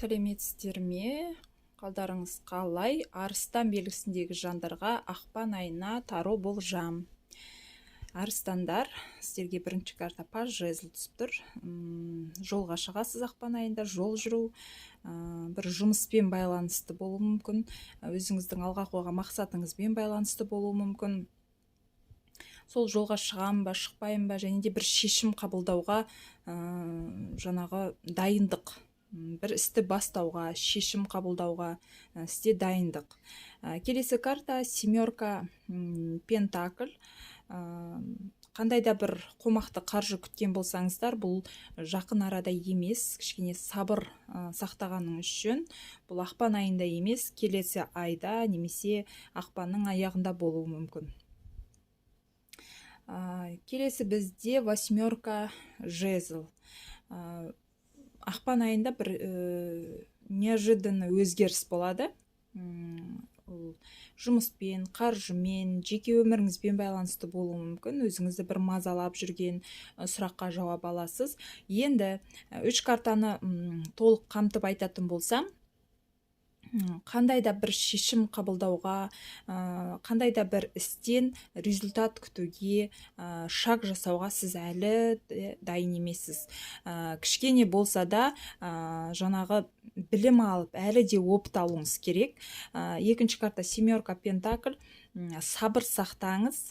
Сәлеметсіздер ме? Қалдарыңыз қалай? Арыстан белгісіндегі жандарға ақпан айына тару болжам. Арыстандар, сіздерге бірінші карта паж жезл түсіп тұр. Жолға шығасыз ақпан айында, жол жүру, бір жұмыспен байланысты болуы мүмкін, өзіңіздің алға қойған мақсатыңызбен байланысты болуы мүмкін. Сол жолға шығам ба, шықпайым ба, және де бір шешім қабылдауға жаңағы дайындық, бір істі бастауға, шешім қабылдауға сізде дайындық. Келесі карта семерка пентакль. Қандай да бір қомақты қаржы күткен болсаңыздар, бұл жақын арада емес, кішкене сабыр сақтағаныңыз жөн. Бұл ақпан айында емес, келесі айда немесе ақпанның аяғында болуы мүмкін. Келесі бізде восьмерка жезл. Ақпан айында бір неожиданный өзгеріс болады. Жұмыспен, қаржымен, жеке өміріңізбен байланысты болуы мүмкін. Өзіңізді бір мазалап жүрген сұраққа жауап аласыз. Енді үш картаны толық қамтып айтатын болсам, қандай да бір шешім қабылдауға, қандай да бір істен результат күтуге, шаг жасауға сіз әлі дайын емессіз. Кішкене болса да жаңағы білім алып, әлі де опыт алуыңыз керек. Екінші карта семерка пентакль. Сабыр сақтаңыз,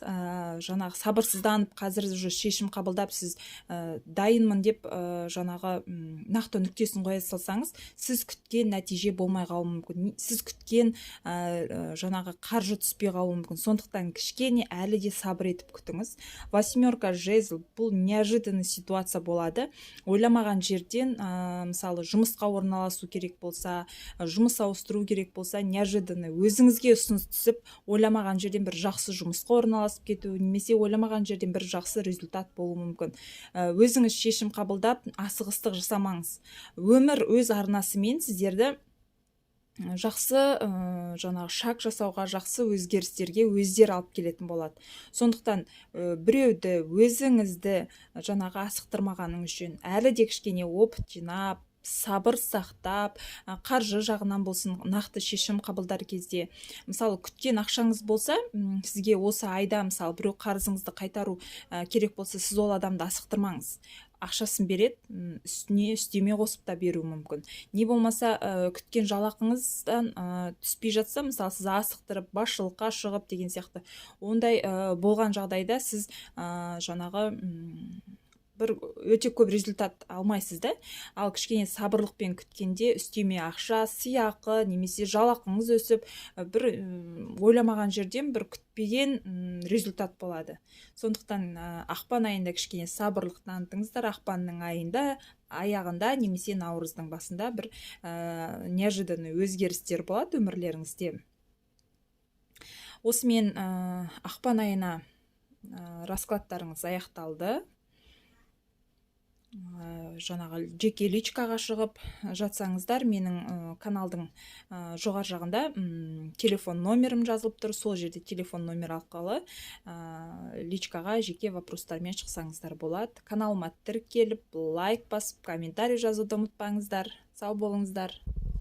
жаңағы сабырсызданып, қазір шешім қабылдап, сіз дайынмын деп жаңағы нақты нүктесін қоя салсаңыз, сіз күткен нәтиже болмай қалуы мүмкін. Сіз күткен жаңағы қаржы түспей қалуы мүмкін. Сондықтан кішкене әлі де сабыр етіп күтіңіз. Восьмерка жезл, бұл неожиданный ситуация болады. Ойламаған жерден, мысалы, жұмысқа орналасу керек болса, жұмыс ауыстыру керек болса, неожиданный өзіңізге ұсыныс түсіп, ойламаған жерден бір жақсы жұмысқа орналасып кету, немесе ойламаған жерден бір жақсы результат болуы мүмкін. Өзіңіз шешім қабылдап, асығыстық жасамаңыз. Өмір өз арнасымен сіздерді жақсы жаңағы шаг жасауға, жақсы өзгерістерге өздері алып келетін болады. Сондықтан біреуді, өзіңізді жаңағы асықтырмағаныңыз жөн, әлі де кішкене опыт жинап, сабыр сақтап, қаржы жағынан болсын, нақты шешім қабылдар кезде, мысалы, күткен ақшаңыз болса, сізге осы айда, мысалы, біреу қарызыңызды қайтару керек болса, сіз ол адамды асықтырмаңыз. Ақшасын береді, үстіне үстеме қосып та беруі мүмкін. Не болмаса, күткен жалақыңыздан түспей жатса, мысалы, сіз асықтырып, басшылыққа шығып деген сияқты, ондай болған жағдайда сіз жаңағы бір өте көп результат алмайсыз да. Ал кішкене сабырлықпен күткенде үстеме ақша, сыйақы немесе жалақыңыз өсіп, бір ойламаған жерден бір күтпеген результат болады. Сондықтан ақпан айында кішкене сабырлық танытыңыздар. Ақпанның аяғында немесе наурыздың басында бір неожиданный өзгерістер болады өмірлеріңізде. Осымен ақпан айына раскладтарыңыз аяқталды. Жаңағы жеке личкаға шығып жатсаңыздар, менің каналдың жоғар жағында телефон номерім жазылып тұр. Сол жерде телефон номер арқылы личкаға жеке вопростармен шықсаңыздар болады. Каналыма тіркеліп, лайк басып, комментарий жазуды ұмытпаңыздар. Сау болыңыздар.